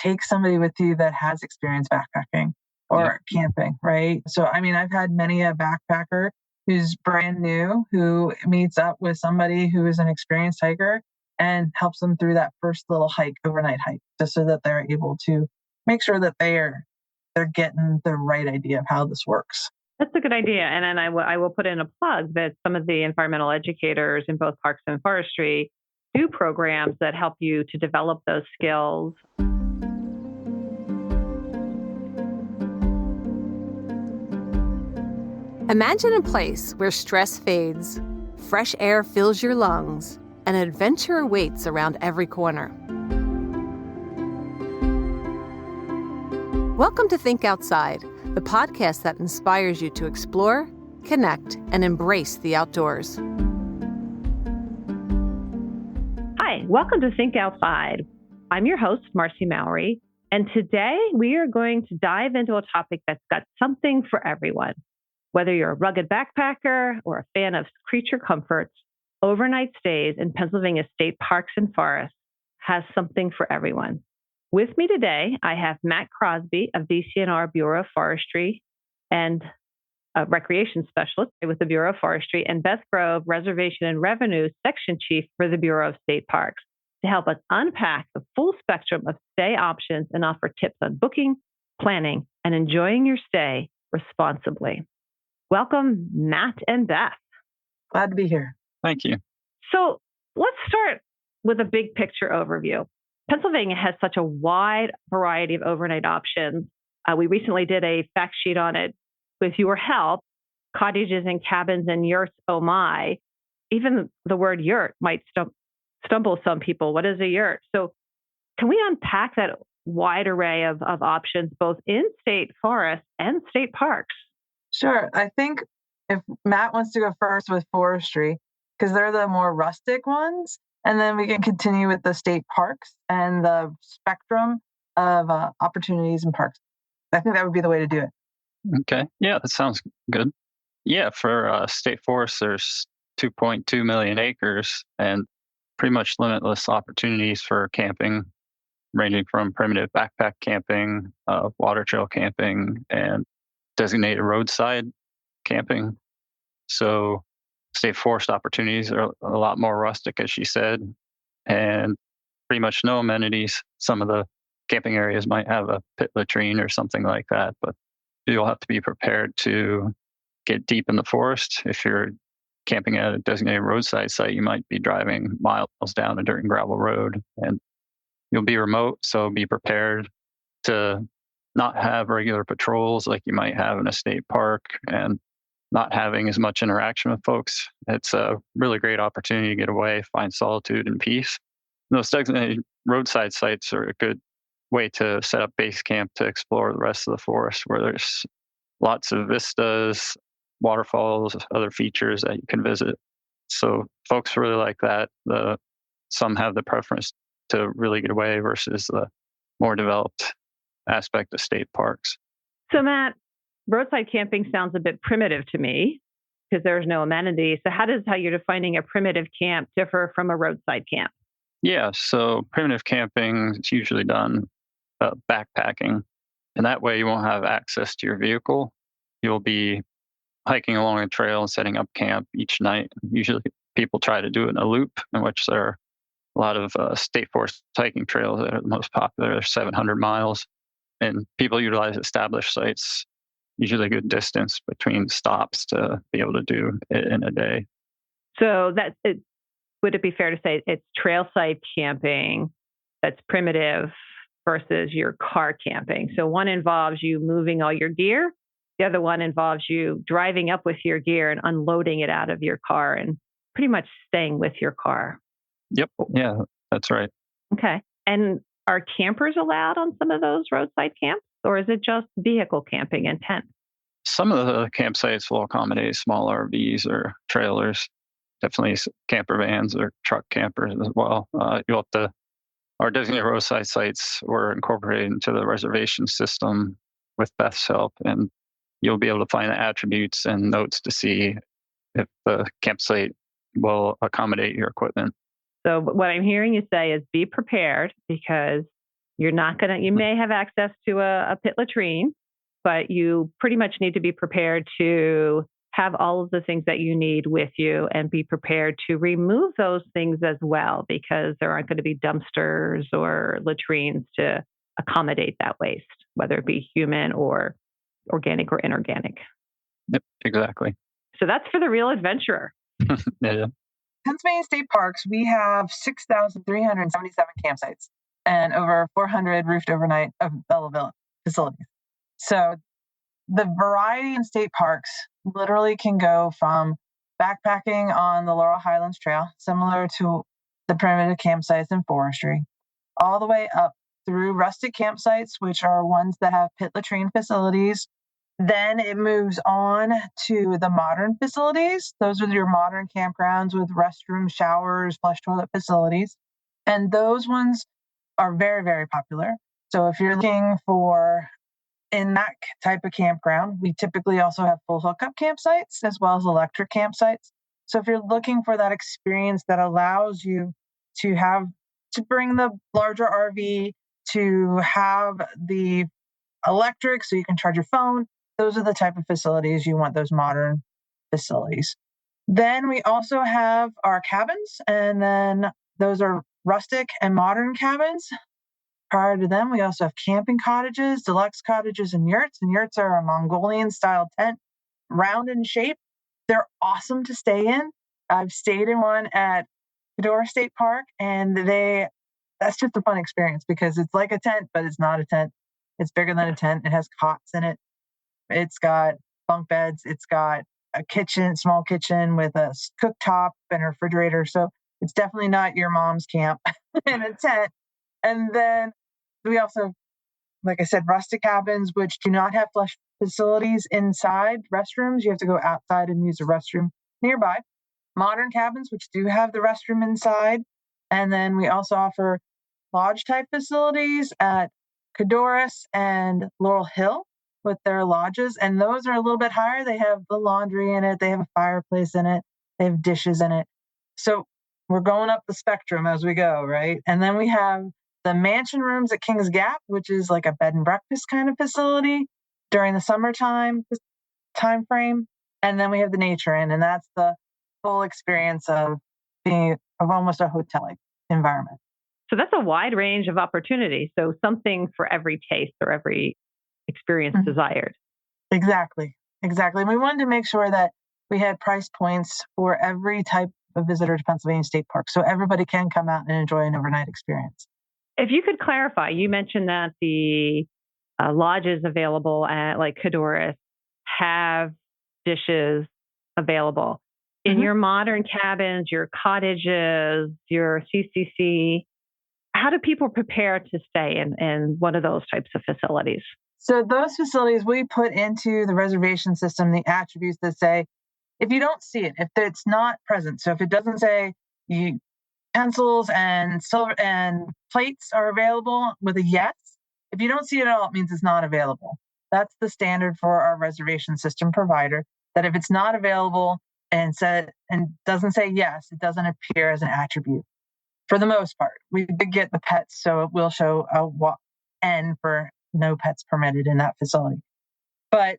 take somebody with you that has experience backpacking or camping, right? So, I mean, I've had many a backpacker who's brand new, who meets up with somebody who is an experienced hiker and helps them through that first little overnight hike, just so that they're able to make sure that they're getting the right idea of how this works. That's a good idea. And then I will put in a plug that some of the environmental educators in both parks and forestry do programs that help you to develop those skills. Imagine a place where stress fades, fresh air fills your lungs, and adventure awaits around every corner. Welcome to Think Outside, the podcast that inspires you to explore, connect, and embrace the outdoors. Hi, welcome to Think Outside. I'm your host, Marci Mowery, and today we are going to dive into a topic that's got something for everyone. Whether you're a rugged backpacker or a fan of creature comforts, overnight stays in Pennsylvania state parks and forests has something for everyone. With me today, I have Matt Crosbie of DCNR Bureau of Forestry and a Recreation Specialist with the Bureau of Forestry, and Beth Grove, Reservation and Revenue Section Chief for the Bureau of State Parks, to help us unpack the full spectrum of stay options and offer tips on booking, planning, and enjoying your stay responsibly. Welcome, Matt and Beth. Glad to be here. Thank you. So let's start with a big picture overview. Pennsylvania has such a wide variety of overnight options. We recently did a fact sheet on it with your help. Cottages and cabins and yurts, oh my. Even the word yurt might stumble some people. What is a yurt? So can we unpack that wide array of options, both in state forests and state parks? Sure. I think if Matt wants to go first with forestry, because they're the more rustic ones, and then we can continue with the state parks and the spectrum of opportunities in parks. I think that would be the way to do it. Okay. Yeah, that sounds good. Yeah, for state forests, there's 2.2 million acres and pretty much limitless opportunities for camping, ranging from primitive backpack camping, water trail camping, and designated roadside camping. So state forest opportunities are a lot more rustic, as she said, and pretty much no amenities. Some of the camping areas might have a pit latrine or something like that, but you'll have to be prepared to get deep in the forest. If you're camping at a designated roadside site, you might be driving miles down a dirt and gravel road, and you'll be remote, so be prepared to not have regular patrols like you might have in a state park and not having as much interaction with folks. It's a really great opportunity to get away, find solitude and peace. Those designated roadside sites are a good way to set up base camp to explore the rest of the forest, where there's lots of vistas, waterfalls, other features that you can visit. So folks really like that. Some have the preference to really get away versus the more developed aspect of state parks. So Matt, roadside camping sounds a bit primitive to me because there's no amenities. So how you're defining a primitive camp differ from a roadside camp? Yeah, so primitive camping is usually done backpacking, and that way you won't have access to your vehicle. You'll be hiking along a trail and setting up camp each night. Usually people try to do it in a loop, in which there are a lot of state forest hiking trails that are the most popular. They're 700 miles, and people utilize established sites, usually a good distance between stops to be able to do it in a day. So would it be fair to say it's trailside camping that's primitive versus your car camping? So one involves you moving all your gear. The other one involves you driving up with your gear and unloading it out of your car and pretty much staying with your car. Yep. Yeah, that's right. Okay. And are campers allowed on some of those roadside camps, or is it just vehicle camping and tent? Some of the campsites will accommodate small RVs or trailers, definitely camper vans or truck campers as well. Our designated roadside sites were incorporated into the reservation system with Beth's help, and you'll be able to find the attributes and notes to see if the campsite will accommodate your equipment. So what I'm hearing you say is be prepared, because You're not going to, you may have access to a pit latrine, but you pretty much need to be prepared to have all of the things that you need with you and be prepared to remove those things as well, because there aren't going to be dumpsters or latrines to accommodate that waste, whether it be human or organic or inorganic. Yep, exactly. So that's for the real adventurer. Yeah. Pennsylvania State Parks, we have 6,377 campsites and over 400 roofed overnight available facilities. So the variety in state parks literally can go from backpacking on the Laurel Highlands Trail, similar to the primitive campsites in forestry, all the way up through rustic campsites, which are ones that have pit latrine facilities. Then it moves on to the modern facilities. Those are your modern campgrounds with restrooms, showers, flush toilet facilities. And those ones are very, very popular. So if you're looking for in that type of campground, we typically also have full hookup campsites as well as electric campsites. So if you're looking for that experience that allows you to bring the larger RV, to have the electric so you can charge your phone, those are the type of facilities you want, those modern facilities. Then we also have our cabins, and then those are rustic and modern cabins. Prior to them, we also have camping cottages, deluxe cottages, and yurts. And yurts are a Mongolian-style tent, round in shape. They're awesome to stay in. I've stayed in one at Fedora State Park, and that's just a fun experience because it's like a tent, but it's not a tent. It's bigger than a tent. It has cots in it. It's got bunk beds. It's got a kitchen, small kitchen with a cooktop and a refrigerator. So it's definitely not your mom's camp in a tent. And then we also, like I said, rustic cabins, which do not have flush facilities inside restrooms. You have to go outside and use a restroom nearby. Modern cabins, which do have the restroom inside. And then we also offer lodge type facilities at Cadorus and Laurel Hill with their lodges. And those are a little bit higher. They have the laundry in it. They have a fireplace in it. They have dishes in it. So we're going up the spectrum as we go, right? And then we have the mansion rooms at Kings Gap, which is like a bed and breakfast kind of facility during the summertime time frame. And then we have the Nature Inn, and that's the full experience of almost a hotel-like environment. So that's a wide range of opportunities. So something for every taste or every experience desired. Exactly. And we wanted to make sure that we had price points for every type of visitor to Pennsylvania State Park, so everybody can come out and enjoy an overnight experience. If you could clarify, you mentioned that the lodges available at like Cadorus have dishes available. In your modern cabins, your cottages, your CCC, how do people prepare to stay in one of those types of facilities? So those facilities, we put into the reservation system the attributes that say, if you don't see it, if it's not present, so if it doesn't say pencils and silver and plates are available with a yes, if you don't see it at all, it means it's not available. That's the standard for our reservation system provider, that if it's not available and doesn't say yes, it doesn't appear as an attribute. For the most part, we did get the pets, so it will show a N for no pets permitted in that facility. But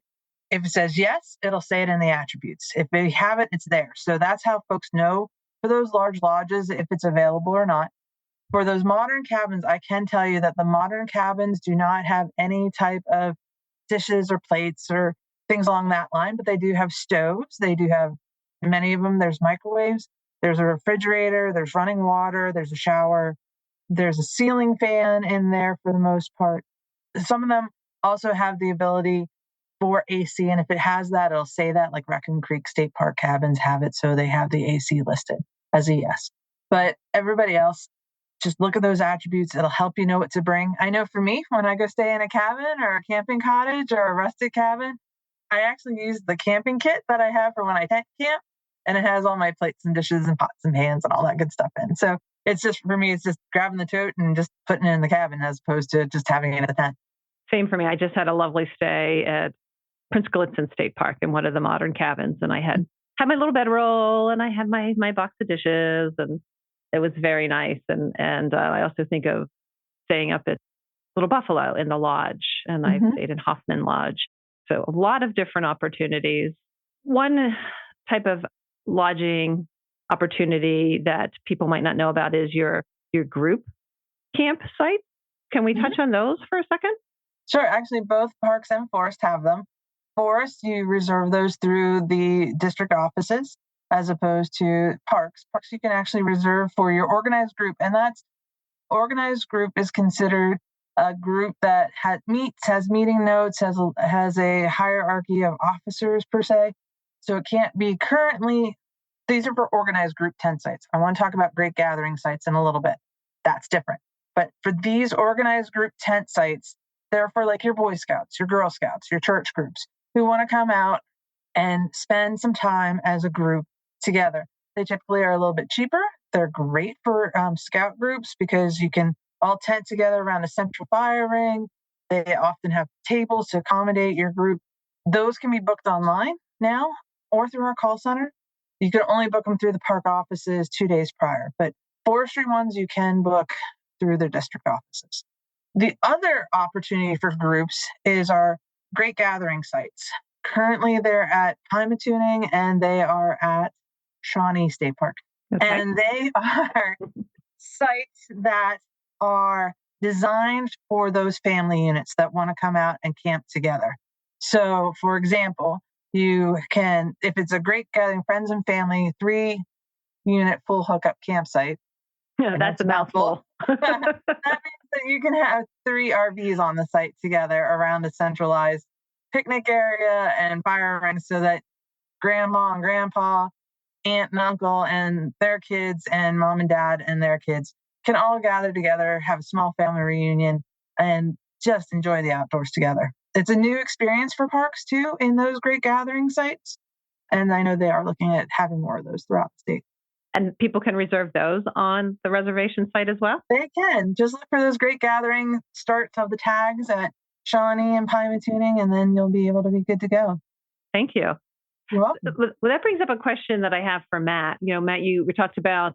if it says yes, it'll say it in the attributes. If they have it, it's there. So that's how folks know for those large lodges if it's available or not. For those modern cabins, I can tell you that the modern cabins do not have any type of dishes or plates or things along that line, but they do have stoves. They do have many of them. There's microwaves. There's a refrigerator. There's running water. There's a shower. There's a ceiling fan in there for the most part. Some of them also have the ability for AC. And if it has that, it'll say that, like Raccoon Creek State Park cabins have it. So they have the AC listed as a yes. But everybody else, just look at those attributes. It'll help you know what to bring. I know for me, when I go stay in a cabin or a camping cottage or a rustic cabin, I actually use the camping kit that I have for when I tent camp. And it has all my plates and dishes and pots and pans and all that good stuff in. So it's just, for me, it's just grabbing the tote and just putting it in the cabin as opposed to just having it in the tent. Same for me. I just had a lovely stay at Prince Gallitzin State Park in one of the modern cabins. And I had my little bedroll and I had my box of dishes, and it was very nice. And I also think of staying up at Little Buffalo in the lodge, and I've stayed in Hoffman Lodge. So a lot of different opportunities. One type of lodging opportunity that people might not know about is your group campsite. Can we touch on those for a second? Sure. Actually, both parks and forest have them. Forest, you reserve those through the district offices as opposed to parks. Parks, you can actually reserve for your organized group. And that's organized group is considered a group that has meeting notes, has a hierarchy of officers per se. So it can't be currently, these are for organized group tent sites. I want to talk about great gathering sites in a little bit. That's different. But for these organized group tent sites, they're for like your Boy Scouts, your Girl Scouts, your church groups who want to come out and spend some time as a group together. They typically are a little bit cheaper. They're great for scout groups because you can all tent together around a central fire ring. They often have tables to accommodate your group. Those can be booked online now or through our call center. You can only book them through the park offices 2 days prior, but forestry ones you can book through their district offices. The other opportunity for groups is our great gathering sites. Currently, they're at Pymatuning and they are at Shawnee State Park. Okay. And they are sites that are designed for those family units that want to come out and camp together. So, for example, you can, if it's a great gathering, friends and family, 3-unit full hookup campsite. Yeah, that's a mouthful. That means that you can have 3 RVs on the site together around a centralized picnic area and fire ring so that grandma and grandpa, aunt and uncle and their kids and mom and dad and their kids can all gather together, have a small family reunion, and just enjoy the outdoors together. It's a new experience for parks too in those great gathering sites. And I know they are looking at having more of those throughout the state. And people can reserve those on the reservation site as well? They can. Just look for those great gathering starts of the tags at Shawnee and Pymatuning, and then you'll be able to be good to go. Thank you. You're welcome. Well, that brings up a question that I have for Matt. Matt, we talked about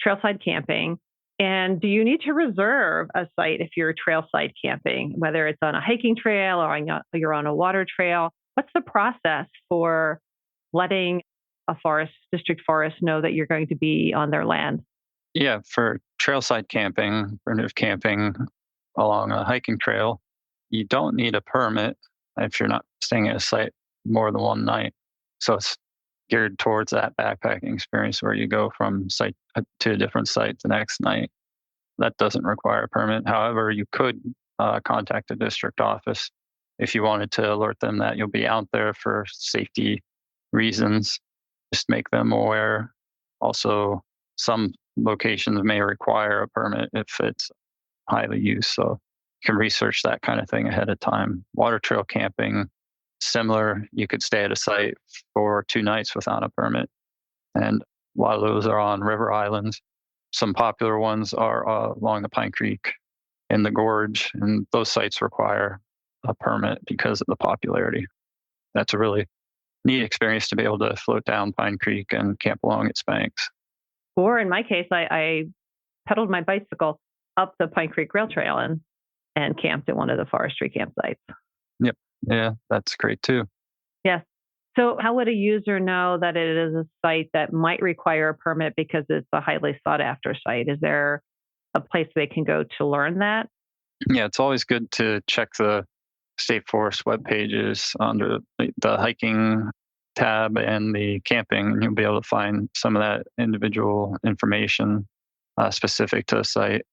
trailside camping. And do you need to reserve a site if you're trailside camping, whether it's on a hiking trail or you're on a water trail? What's the process for letting a district forest know that you're going to be on their land? Yeah, for trailside camping, primitive camping along a hiking trail, you don't need a permit if you're not staying at a site more than one night. So it's geared towards that backpacking experience where you go from site to a different site the next night. That doesn't require a permit. However, you could contact the district office if you wanted to alert them that you'll be out there for safety reasons. Just make them aware. Also, some locations may require a permit if it's highly used. So you can research that kind of thing ahead of time. Water trail camping, similar. You could stay at a site for 2 nights without a permit. And a lot of those are on river islands. Some popular ones are along the Pine Creek in the gorge, and those sites require a permit because of the popularity. That's a really neat experience to be able to float down Pine Creek and camp along its banks. Or in my case, I pedaled my bicycle up the Pine Creek Rail Trail and camped at one of the forestry campsites. Yep. Yeah, that's great too. Yes. So how would a user know that it is a site that might require a permit because it's a highly sought after site? Is there a place they can go to learn that? Yeah, it's always good to check the state forest web pages under the hiking tab and the camping, and you'll be able to find some of that individual information specific to the site.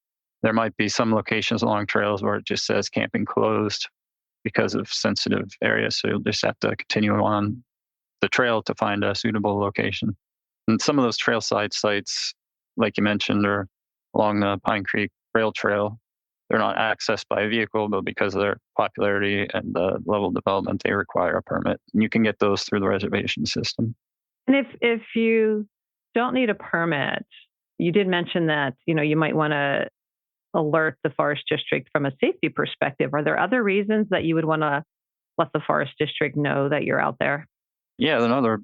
There might be some locations along trails where it just says camping closed because of sensitive areas. So you'll just have to continue on the trail to find a suitable location. And some of those trailside sites, like you mentioned, are along the Pine Creek Rail Trail. They're not accessed by a vehicle, but because of their popularity and the level of development, they require a permit. And you can get those through the reservation system. And if you don't need a permit, you did mention that, you might want to alert the forest district from a safety perspective. Are there other reasons that you would want to let the forest district know that you're out there? Yeah, another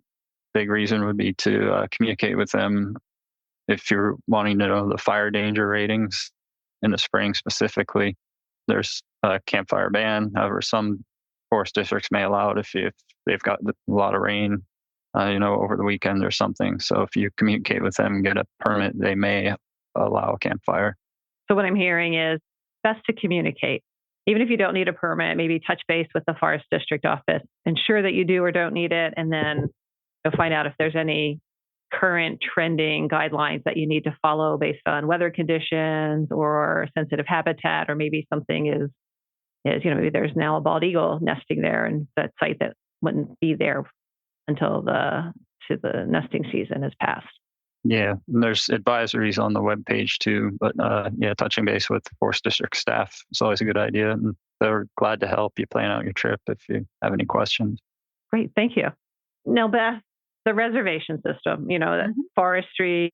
big reason would be to communicate with them if you're wanting to know the fire danger ratings in the spring specifically. there's a campfire ban. However, some forest districts may allow it if they've got a lot of rain, over the weekend or something. So if you communicate with them and get a permit, they may allow a campfire. So what I'm hearing is best to communicate. Even if you don't need a permit, maybe touch base with the forest district office, ensure that you do or don't need it, and then you'll find out if there's any current trending guidelines that you need to follow based on weather conditions or sensitive habitat, or maybe something is maybe there's now a bald eagle nesting there, and that site that wouldn't be there until the nesting season has passed. Yeah, and there's advisories on the webpage too. But touching base with forest district staff is always a good idea, and they're glad to help you plan out your trip if you have any questions. Great, thank you. Now, Beth, the reservation system, forestry,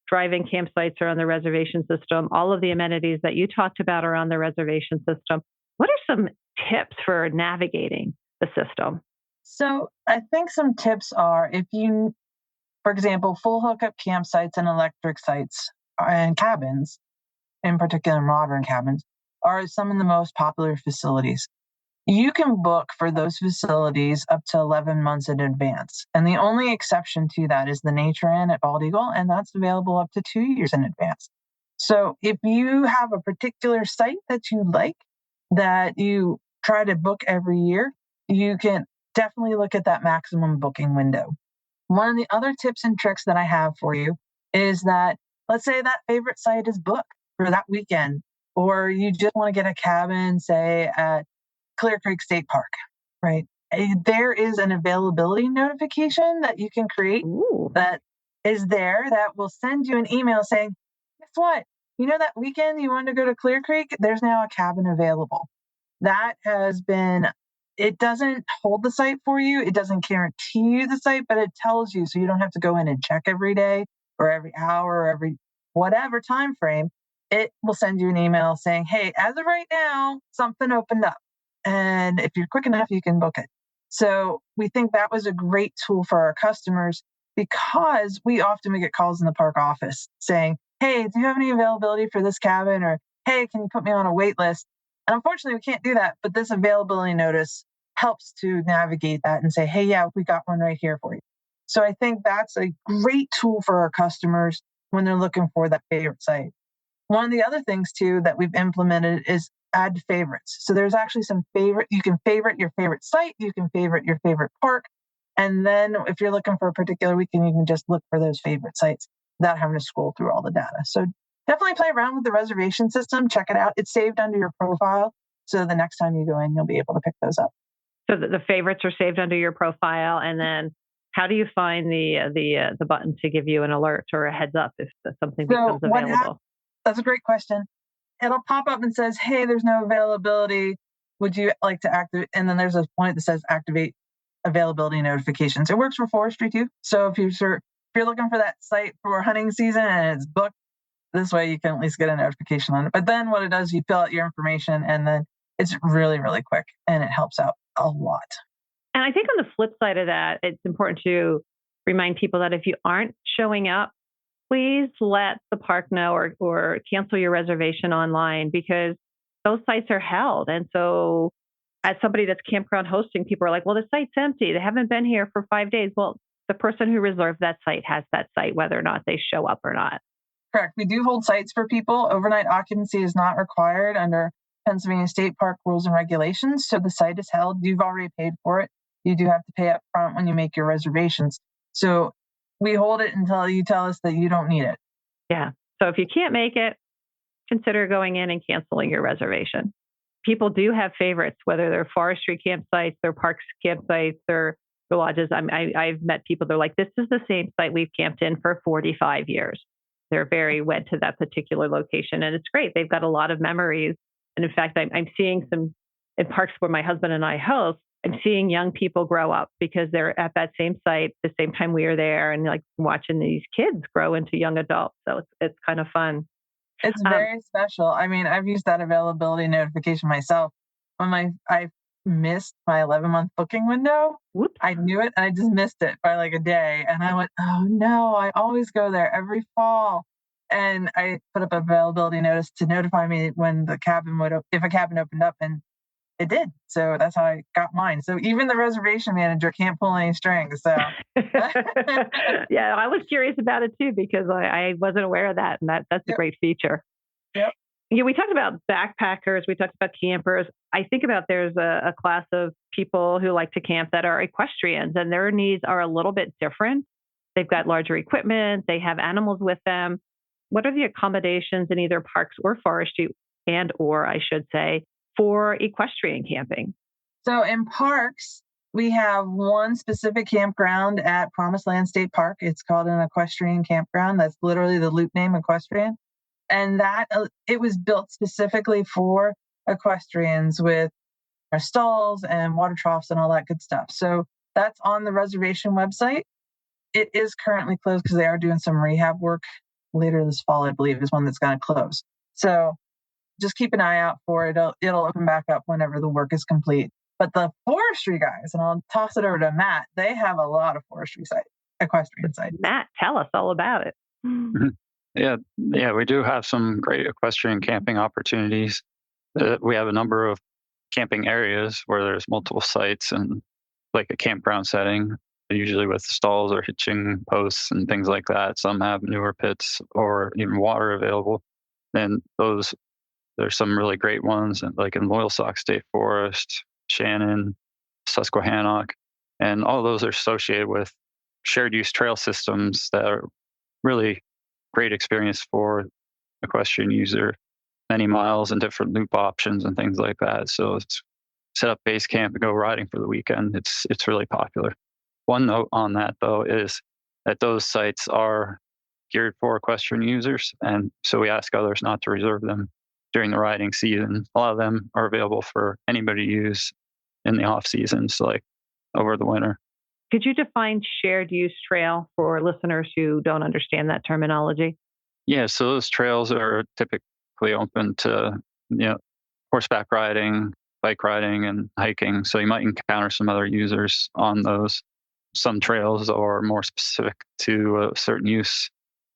driving campsites are on the reservation system. All of the amenities that you talked about are on the reservation system. What are some tips for navigating the system? So I think some tips are for example, full hookup campsites and electric sites and cabins, in particular modern cabins, are some of the most popular facilities. You can book for those facilities up to 11 months in advance. And the only exception to that is the Nature Inn at Bald Eagle, and that's available up to 2 years in advance. So if you have a particular site that you like, that you try to book every year, you can definitely look at that maximum booking window. One of the other tips and tricks that I have for you is that, let's say that favorite site is booked for that weekend, or you just want to get a cabin, say at Clear Creek State Park, right? There is an availability notification that you can create that is there that will send you an email saying, guess what? That weekend you wanted to go to Clear Creek, there's now a cabin available. It doesn't hold the site for you. It doesn't guarantee you the site, but it tells you, so you don't have to go in and check every day or every hour or every whatever time frame. It will send you an email saying, hey, as of right now, something opened up. And if you're quick enough, you can book it. So we think that was a great tool for our customers, because we often get calls in the park office saying, hey, do you have any availability for this cabin? Or, hey, can you put me on a wait list? And unfortunately, we can't do that. But this availability notice helps to navigate that and say, hey, yeah, we got one right here for you. So I think that's a great tool for our customers when they're looking for that favorite site. One of the other things, too, that we've implemented is add favorites. So there's actually you can favorite your favorite site, you can favorite your favorite park. And then if you're looking for a particular weekend, you can just look for those favorite sites without having to scroll through all the data. So definitely play around with the reservation system. Check it out. It's saved under your profile. So the next time you go in, you'll be able to pick those up. So the favorites are saved under your profile. And then how do you find the button to give you an alert or a heads up if something becomes available? That's a great question. It'll pop up and says, hey, there's no availability. Would you like to activate? And then there's a point that says activate availability notifications. It works for forestry too. So if you're looking for that site for hunting season and it's booked, this way you can at least get a notification on it. But then what it does, you fill out your information, and then it's really, really quick, and it helps out a lot. And I think on the flip side of that, it's important to remind people that if you aren't showing up, please let the park know or cancel your reservation online, because those sites are held. And so as somebody that's campground hosting, people are like, well, the site's empty. They haven't been here for 5 days. Well, the person who reserved that site has that site, whether or not they show up or not. Correct. We do hold sites for people. Overnight occupancy is not required under Pennsylvania State Park rules and regulations. So the site is held. You've already paid for it. You do have to pay up front when you make your reservations. So we hold it until you tell us that you don't need it. Yeah. So if you can't make it, consider going in and canceling your reservation. People do have favorites, whether they're forestry campsites, they're parks campsites, or lodges. I've met people, they're like, this is the same site we've camped in for 45 years. They're very wed to that particular location. And it's great. They've got a lot of memories. And in fact, I'm seeing some in parks where my husband and I host, I'm seeing young people grow up because they're at that same site the same time we are there, and like watching these kids grow into young adults. So it's kind of fun. It's very special. I mean, I've used that availability notification myself. When I missed my 11-month booking window, I knew it, and I just missed it by like a day. And I went, oh no, I always go there every fall. And I put up availability notice to notify me when the cabin if a cabin opened up, and it did. So that's how I got mine. So even the reservation manager can't pull any strings. So yeah, I was curious about it too because I wasn't aware of that, and that's a Yep. great feature. Yep. Yeah, we talked about backpackers, we talked about campers. I think about there's a class of people who like to camp that are equestrians, and their needs are a little bit different. They've got larger equipment, they have animals with them. What are the accommodations in either parks or forestry or I should say, for equestrian camping? So in parks, we have one specific campground at Promised Land State Park. It's called an Equestrian Campground. That's literally the loop name, Equestrian. And that it was built specifically for equestrians with stalls and water troughs and all that good stuff. So that's on the reservation website. It is currently closed because they are doing some rehab work later this fall, I believe, is when that's going to close. So just keep an eye out for it. It'll open back up whenever the work is complete. But the forestry guys, and I'll toss it over to Matt, they have a lot of forestry sites, equestrian sites. Matt, tell us all about it. Yeah, we do have some great equestrian camping opportunities. We have a number of camping areas where there's multiple sites and like a campground setting, usually with stalls or hitching posts and things like that. Some have manure pits or even water available. And there's some really great ones, like in Loyalsock State Forest, Shannon, Susquehannock, and all those are associated with shared use trail systems that are really great experience for equestrian user, many miles and different loop options and things like that. So it's set up base camp and go riding for the weekend. It's really popular. One note on that though is that those sites are geared for equestrian users, and so we ask others not to reserve them during the riding season. A lot of them are available for anybody to use in the off seasons, like over the winter. Could you define shared use trail for listeners who don't understand that terminology? Yeah, so those trails are typically open to, horseback riding, bike riding, and hiking. So you might encounter some other users on those. Some trails are more specific to a certain use.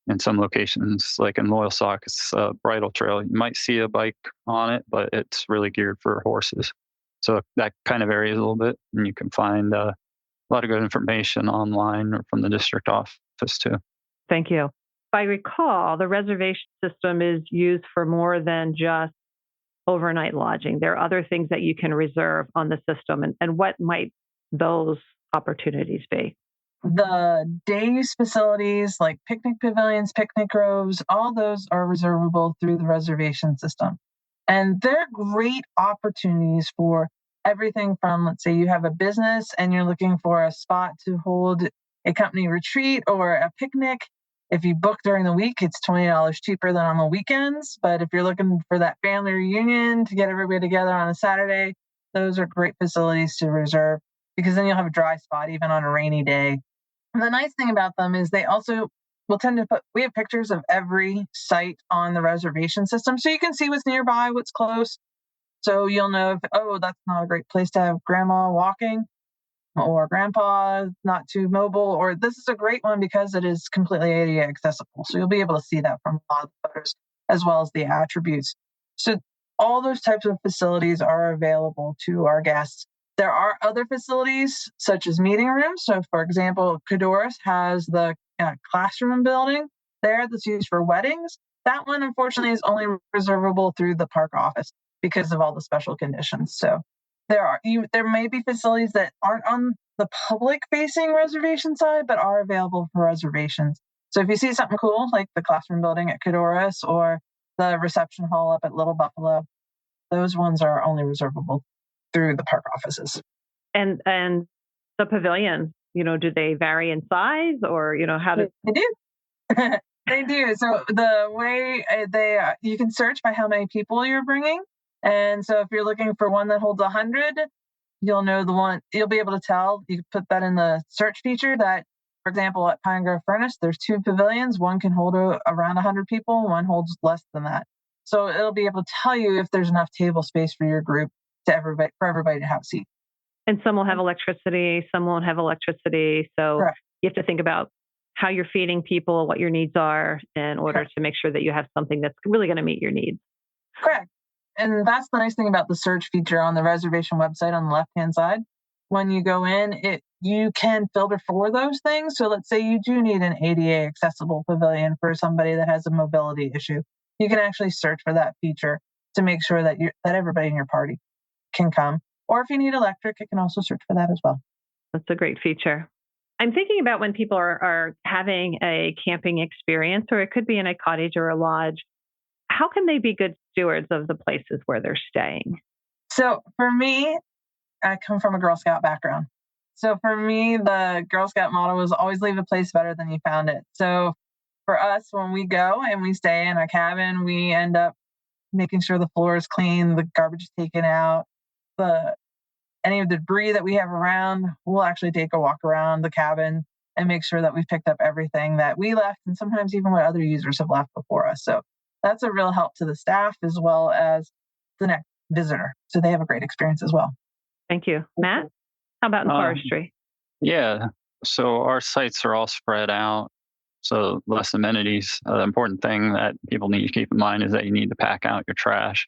In some locations, like in Loyalsock, it's a bridle trail. You might see a bike on it, but it's really geared for horses. So that kind of varies a little bit, and you can find a lot of good information online or from the district office too. Thank you. If I recall, the reservation system is used for more than just overnight lodging. There are other things that you can reserve on the system, and what might those opportunities be? The day use facilities like picnic pavilions, picnic groves, all those are reservable through the reservation system. And they're great opportunities for everything from, let's say you have a business and you're looking for a spot to hold a company retreat or a picnic. If you book during the week, it's $20 cheaper than on the weekends. But if you're looking for that family reunion to get everybody together on a Saturday, those are great facilities to reserve because then you'll have a dry spot even on a rainy day. And the nice thing about them is they also will tend to we have pictures of every site on the reservation system. So you can see what's nearby, what's close. So you'll know if, that's not a great place to have grandma walking or grandpa not too mobile, or this is a great one because it is completely ADA accessible. So you'll be able to see that from a lot of photos as well as the attributes. So all those types of facilities are available to our guests. There are other facilities such as meeting rooms. So, for example, Cadorus has the classroom building there that's used for weddings. That one, unfortunately, is only reservable through the park office because of all the special conditions. So there may be facilities that aren't on the public-facing reservation side, but are available for reservations. So if you see something cool, like the classroom building at Cadorus or the reception hall up at Little Buffalo, those ones are only reservable through the park offices. And the pavilions, do they vary in size or, how do they do? They do. So the way you can search by how many people you're bringing. And so if you're looking for one that holds 100, you'll know the one, you'll be able to tell. You can put that in the search feature that, for example, at Pine Grove Furnace, there's 2 pavilions. One can hold around 100 people. One holds less than that. So it'll be able to tell you if there's enough table space for your group for everybody to have a seat. And some will have electricity, some won't have electricity. So Correct. You have to think about how you're feeding people, what your needs are in order to make sure that you have something that's really going to meet your needs. Correct. And that's the nice thing about the search feature on the reservation website on the left-hand side. When you go in, you can filter for those things. So let's say you do need an ADA accessible pavilion for somebody that has a mobility issue. You can actually search for that feature to make sure that everybody in your party can come. Or if you need electric, it can also search for that as well. That's a great feature. I'm thinking about when people are having a camping experience, or it could be in a cottage or a lodge, how can they be good stewards of the places where they're staying? So for me, I come from a Girl Scout background. So for me, the Girl Scout motto was always leave a place better than you found it. So for us, when we go and we stay in a cabin, we end up making sure the floor is clean, the garbage is taken out, any of the debris that we have around, we'll actually take a walk around the cabin and make sure that we've picked up everything that we left and sometimes even what other users have left before us. So that's a real help to the staff as well as the next visitor. So they have a great experience as well. Thank you. Matt, how about in forestry? Yeah. So our sites are all spread out. So less amenities. The important thing that people need to keep in mind is that you need to pack out your trash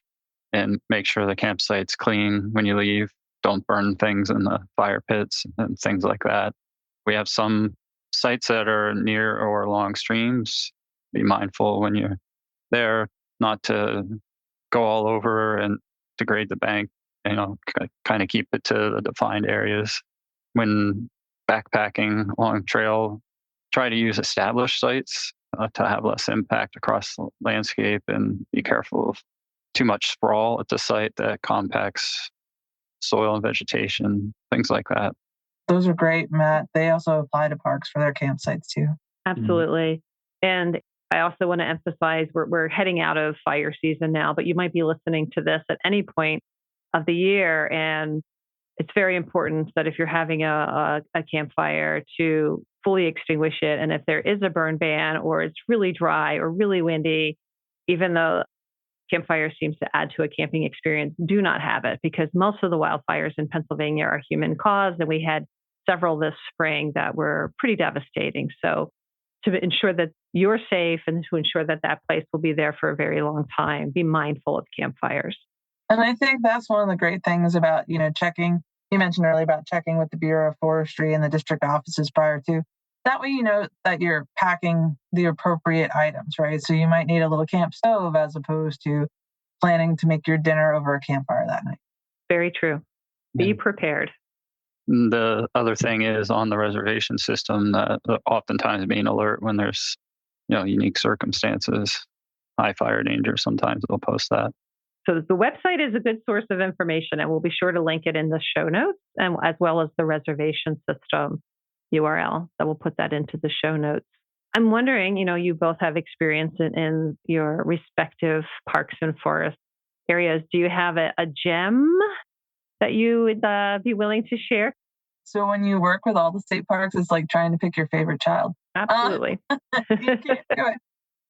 and make sure the campsite's clean when you leave. Don't burn things in the fire pits and things like that. We have some sites that are near or along streams. Be mindful when you're there not to go all over and degrade the bank, kind of keep it to the defined areas. When backpacking along trail, try to use established sites to have less impact across the landscape, and be careful of too much sprawl at the site that compacts soil and vegetation, things like that. Those are great, Matt. They also apply to parks for their campsites too. Absolutely. And I also want to emphasize we're heading out of fire season now, but you might be listening to this at any point of the year. And it's very important that if you're having a campfire to fully extinguish it. And if there is a burn ban or it's really dry or really windy, even though campfire seems to add to a camping experience, do not have it, because most of the wildfires in Pennsylvania are human caused. And we had several this spring that were pretty devastating. So to ensure that you're safe and to ensure that that place will be there for a very long time, be mindful of campfires. And I think that's one of the great things about, checking. You mentioned earlier about checking with the Bureau of Forestry and the district offices prior to. That way, you know that you're packing the appropriate items, right? So you might need a little camp stove as opposed to planning to make your dinner over a campfire that night. Very true. Be prepared. The other thing is on the reservation system, oftentimes being alert when there's, unique circumstances, high fire danger. Sometimes they'll post that. So the website is a good source of information, and we'll be sure to link it in the show notes, and as well as the reservation system URL. So we'll put that into the show notes. I'm wondering, you both have experience in your respective parks and forest areas. Do you have a gem that you would be willing to share? So when you work with all the state parks, it's like trying to pick your favorite child. Absolutely. You can't do it.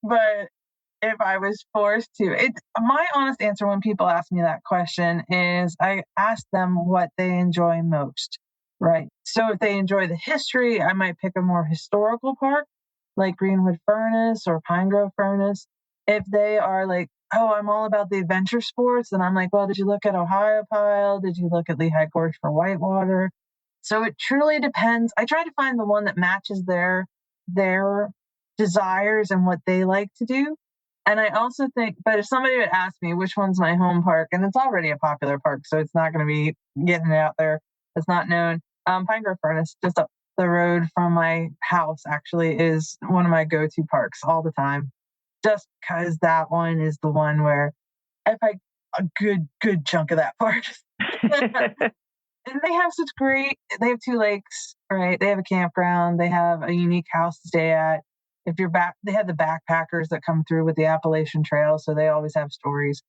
But if I was forced to, my honest answer when people ask me that question is I ask them what they enjoy most, right? So if they enjoy the history, I might pick a more historical park like Greenwood Furnace or Pine Grove Furnace. If they are like, oh, I'm all about the adventure sports, then I'm like, well, did you look at Ohio Pile? Did you look at Lehigh Gorge for whitewater? So it truly depends. I try to find the one that matches their desires and what they like to do. And I also think, but if somebody would ask me which one's my home park, and it's already a popular park, so it's not going to be getting it out there. It's not known. Pine Grove Furnace, just up the road from my house, actually, is one of my go-to parks all the time. Just because that one is the one where I've had a good chunk of that park. And they have they have 2 lakes, right? They have a campground. They have a unique house to stay at. If you're back, they have the backpackers that come through with the Appalachian Trail. So they always have stories.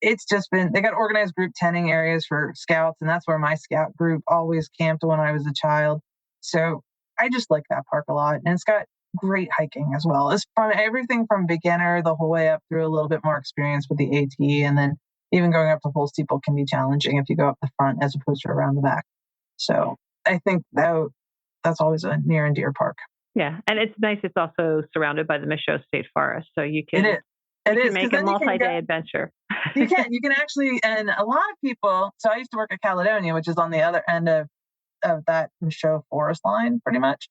It's just they got organized group tenting areas for scouts. And that's where my scout group always camped when I was a child. So I just like that park a lot. And it's got great hiking as well. It's from everything from beginner the whole way up through a little bit more experience with the AT. And then even going up the full steeple can be challenging if you go up the front as opposed to around the back. So I think that's always a near and dear park. Yeah. And it's nice. It's also surrounded by the Michoud State Forest. So you It can, is. It you is can make because a then you can go. multi-day adventure. You can actually, and a lot of people. So I used to work at Caledonia, which is on the other end of that Michoud forest line, pretty much.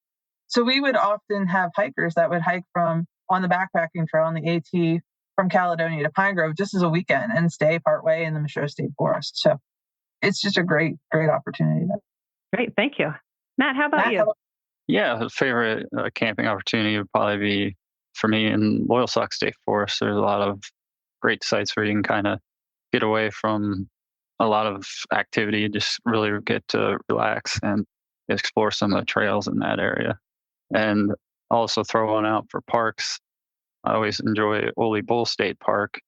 So we would often have hikers that would hike from on the backpacking trail on the AT from Caledonia to Pine Grove just as a weekend and stay partway in the Michoud State Forest. So it's just a great opportunity. Great. Thank you. Matt, how about Matt, you? Yeah, a favorite camping opportunity would probably be for me in Loyalsock State Forest. There's a lot of great sites where you can kind of get away from a lot of activity, just really get to relax and explore some of the trails in that area. And also throw one out for parks. I always enjoy Ole Bull State Park,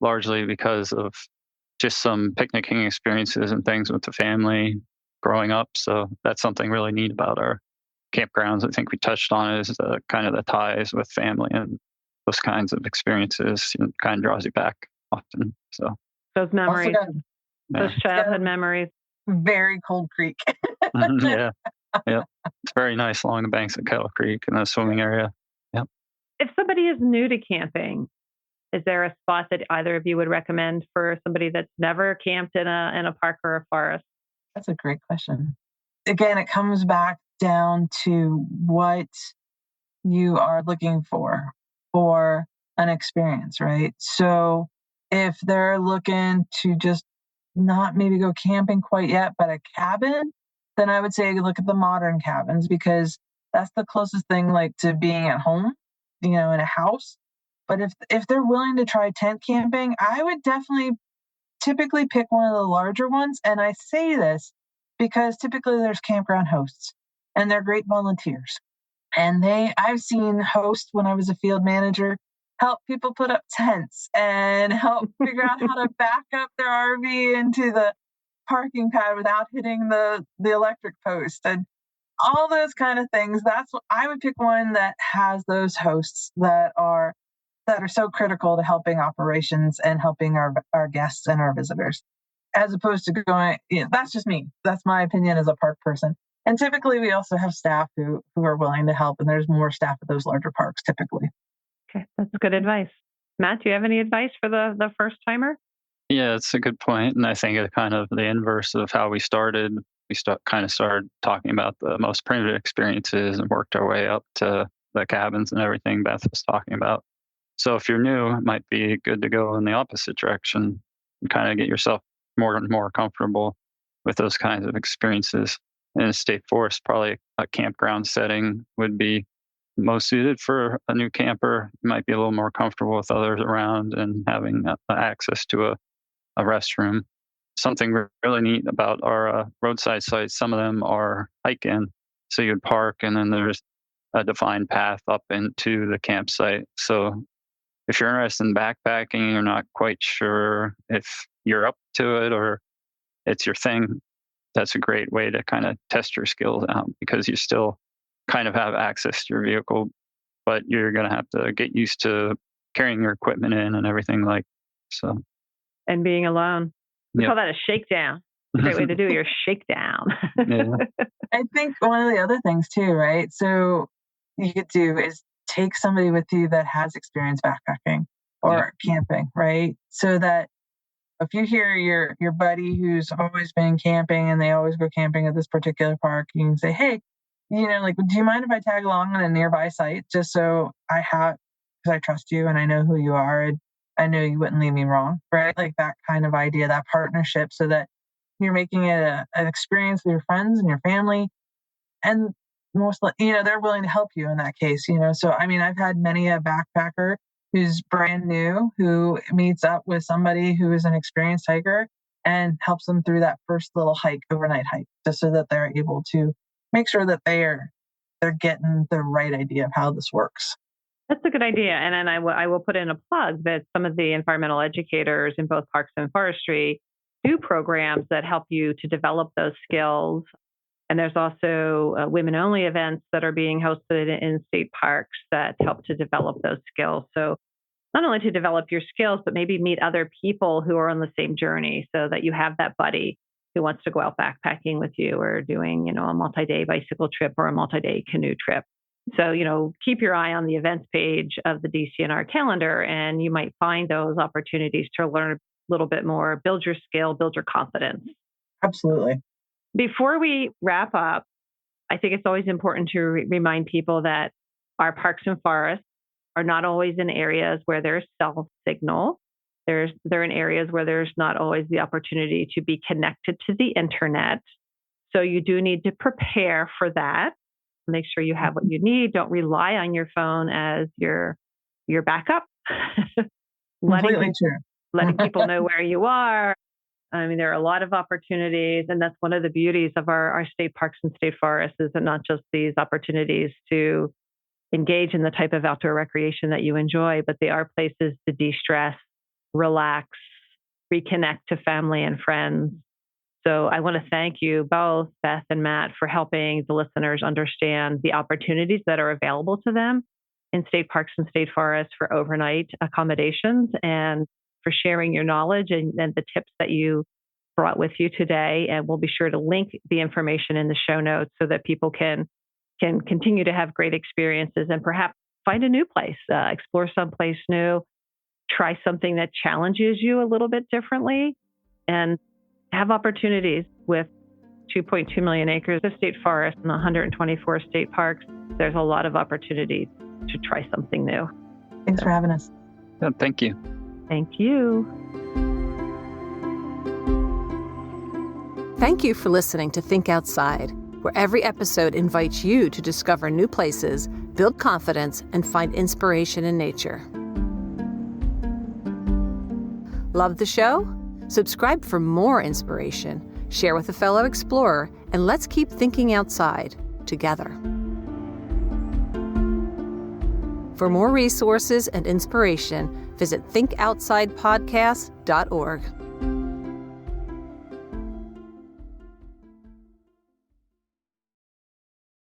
largely because of just some picnicking experiences and things with the family growing up. So that's something really neat about our campgrounds. I think we touched on it, is the kind of the ties with family and those kinds of experiences, kind of draws you back often. So those memories, yeah. those childhood memories. Very Cold Creek. Yeah. Yeah. It's very nice along the banks of Kettle Creek in the swimming area. Yep. If somebody is new to camping, is there a spot that either of you would recommend for somebody that's never camped in a park or a forest? That's a great question. Again, it comes back down to what you are looking for an experience, right? So if they're looking to just not maybe go camping quite yet, but a cabin, then I would say look at the modern cabins because that's the closest thing like to being at home, in a house. But if they're willing to try tent camping, I would definitely typically pick one of the larger ones. And I say this because typically there's campground hosts and they're great volunteers. And I've seen hosts when I was a field manager help people put up tents and help figure out how to back up their RV into the parking pad without hitting the electric post and all those kind of things. That's what I would pick, one that has those hosts that are so critical to helping operations and helping our guests and our visitors, as opposed to going, that's just me. That's my opinion as a park person. And typically we also have staff who are willing to help, and there's more staff at those larger parks typically. Okay, that's good advice. Matt, do you have any advice for the first timer? Yeah, it's a good point. And I think it's kind of the inverse of how we started. We started talking about the most primitive experiences and worked our way up to the cabins and everything Beth was talking about. So if you're new, it might be good to go in the opposite direction and kind of get yourself more and more comfortable with those kinds of experiences. In a state forest, probably a campground setting would be most suited for a new camper. You might be a little more comfortable with others around and having access to a restroom. Something really neat about our roadside sites, some of them are hike-in. So you'd park and then there's a defined path up into the campsite. So if you're interested in backpacking, you're not quite sure if you're up to it or it's your thing, that's a great way to kind of test your skills out because you still kind of have access to your vehicle, but you're going to have to get used to carrying your equipment in and everything like so. And being alone. We call that a shakedown. Great way to do your shakedown. Yeah. I think one of the other things too, right? So you could do is take somebody with you that has experience backpacking or camping, right? So that if you hear your buddy who's always been camping and they always go camping at this particular park, you can say, hey, do you mind if I tag along on a nearby site just so because I trust you and I know who you are and I know you wouldn't leave me wrong, right? Like that kind of idea, that partnership, so that you're making it an experience with your friends and your family. And they're willing to help you in that case, So, I mean, I've had many a backpacker who's brand new, who meets up with somebody who is an experienced hiker and helps them through that first little overnight hike, just so that they're able to make sure that they're getting the right idea of how this works. That's a good idea. And then I will put in a plug that some of the environmental educators in both parks and forestry do programs that help you to develop those skills. And there's also women-only events that are being hosted in state parks that help to develop those skills. So not only to develop your skills, but maybe meet other people who are on the same journey so that you have that buddy who wants to go out backpacking with you or doing, a multi-day bicycle trip or a multi-day canoe trip. So, keep your eye on the events page of the DCNR calendar, and you might find those opportunities to learn a little bit more, build your skill, build your confidence. Absolutely. Before we wrap up, I think it's always important to remind people that our parks and forests are not always in areas where there's cell signal. They're in areas where there's not always the opportunity to be connected to the internet. So you do need to prepare for that. Make sure you have what you need. Don't rely on your phone as your backup. Completely true. Letting people know where you are. I mean, there are a lot of opportunities, and that's one of the beauties of our state parks and state forests, is that not just these opportunities to engage in the type of outdoor recreation that you enjoy, but they are places to de-stress, relax, reconnect to family and friends. So I want to thank you both, Beth and Matt, for helping the listeners understand the opportunities that are available to them in state parks and state forests for overnight accommodations, and for sharing your knowledge and the tips that you brought with you today. And we'll be sure to link the information in the show notes so that people can continue to have great experiences and perhaps find a new place, explore someplace new, try something that challenges you a little bit differently, and have opportunities with 2.2 million acres of state forest and 124 state parks. There's a lot of opportunity to try something new. Thanks for having us. Yeah, thank you. Thank you. Thank you for listening to Think Outside, where every episode invites you to discover new places, build confidence, and find inspiration in nature. Love the show? Subscribe for more inspiration, share with a fellow explorer, and let's keep thinking outside together. For more resources and inspiration, visit thinkoutsidepodcast.org.